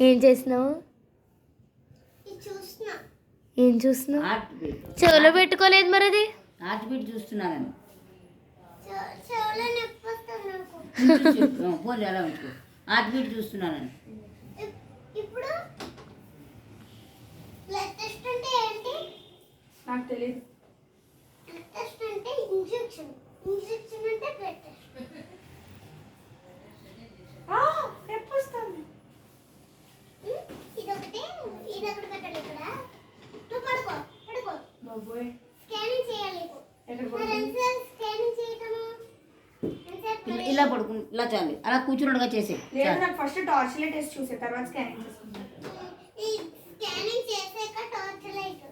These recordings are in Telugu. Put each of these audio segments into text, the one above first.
ఏం చేసినావు? ఏం చూస్తున్నావు? చెవులో పెట్టుకోలేదు మరి అది. హార్ట్ బీట్ చూస్తున్నాను. ఫోన్ ఎలా ఉంచుకో. హార్ట్ బీట్ చూస్తున్నాను. ఇప్పుడు బ్లడ్ టెస్ట్ అంటే ఏంటి? నాకు తెలియదు. బ్లడ్ టెస్ట్ అంటే ఇంజెక్షన్. ఇంజెక్షన్ అంటే బ్లడ్ టెస్ట్. ఎప్పొస్తుంది? ఇదొకటి పెట్టాలి ఇక్కడ. నువ్వు పడుకో. బాబోయ్, స్కానింగ్ చేయాలి. స్కానింగ్ చేయటము ఇలా పడుకు, ఇలా చాలు, అలా కూర్చున్నట్టుగా చేసే. లేదు, నాకు ఫస్ట్ టార్చ్ లైట్ టెస్ట్ చూసే తర్వాత స్కానింగ్ చేసుకుంటాను. ఈ స్కానింగ్ చేసాక టార్చ్ లైట్.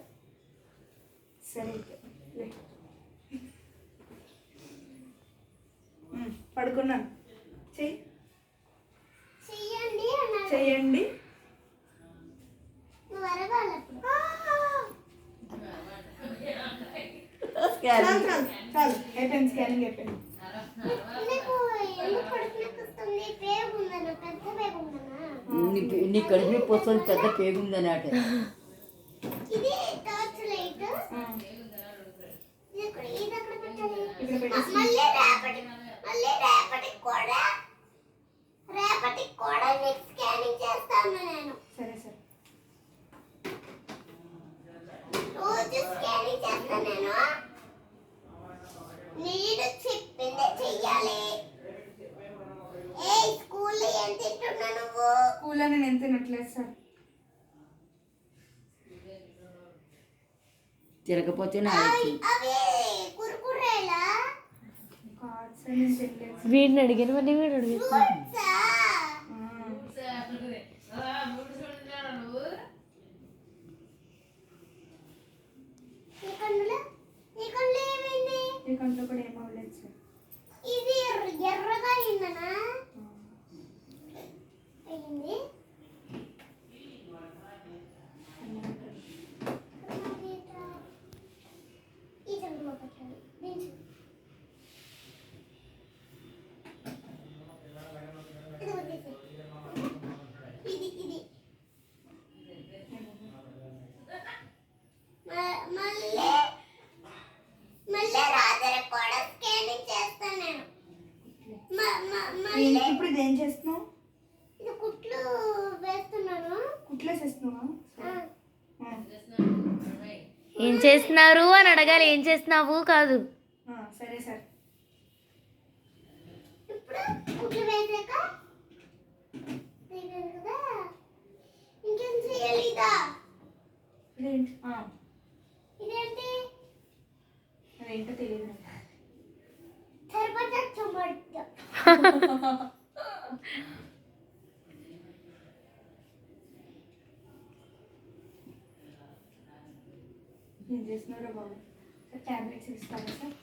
సరే పడుకున్నాను. చెయ్యండి. నువ్వు అరగాలప్పుడు. చాలు అయిపోయింది, స్కానింగ్ అయిపోయింది. నీకు ఎందుకు పడుకునేకి వస్తుంది? పేగు ఉందన్న, పెద్ద పేగు ఉందన్నా. నీ కడుపు నొప్పి వస్తుంది, పెద్ద పేగుందని అట. ఇది టార్చ్ లైట్. ఇది అక్కడ పెట్టాలి. మళ్ళీ రేపటికి కూడా నెక్స్ట్ స్కానింగ్ చేస్తాను నేను. సరే రోజు స్కానింగ్ చేస్తాను నేను. నేను చెప్పిందే చెయ్యాలి. స్కూల్లో ఏం తింటున్నా నువ్వు? స్కూల్లో నేను ఎంత తినట్లేదు సార్. తిరగపోతే అవి కురుకురేలా? వీడిని అడిగాను, మరి వీడు అడిగాను. ఈ కంట్లో కూడా ఏం అవ్వలేదు సార్. ఇది ఎర్రగా అయిందనా? అయింది. ఈ చెంగులో పెట్టాలి. ఇది మళ్ళీ రాత్రి కూడా స్కానింగ్ చేస్తాను నేను. ఇప్పుడు ఇదేం చేస్తున్నావు? ఇది కుట్లు వేస్తున్నాను. కుట్లేసేస్తున్నావా? ఏం చేస్తున్నారు అని అడగాలి, ఏం చేస్తున్నావు కాదు. సరే సార్. ఇప్పుడు కుట్లు వేసాక కదా ఇంకేం చేయాలి? ఇదేంటి? అదేంటో తెలియదు. ఏం చేస్తున్నారో బాబు. సార్ టాబ్లెట్స్ ఇస్తారా సార్?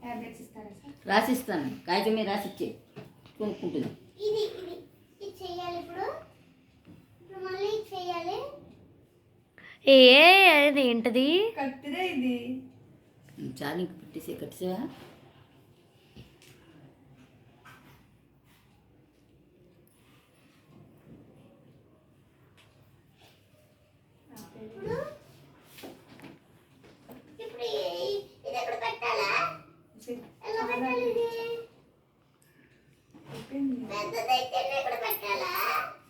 టాబ్లెట్స్ ఇస్తారా సార్? రాసిస్తాను, కాగితం మీద రాసిచ్చే కొనుక్కుంటుంది. ఇది చెయ్యాలి. ఇప్పుడు మళ్ళీ చెయ్యాలి. అది ఏంటది? కత్తిదే ఇది. చాలు, ఇంక పెట్టేసే, కట్టేసావా?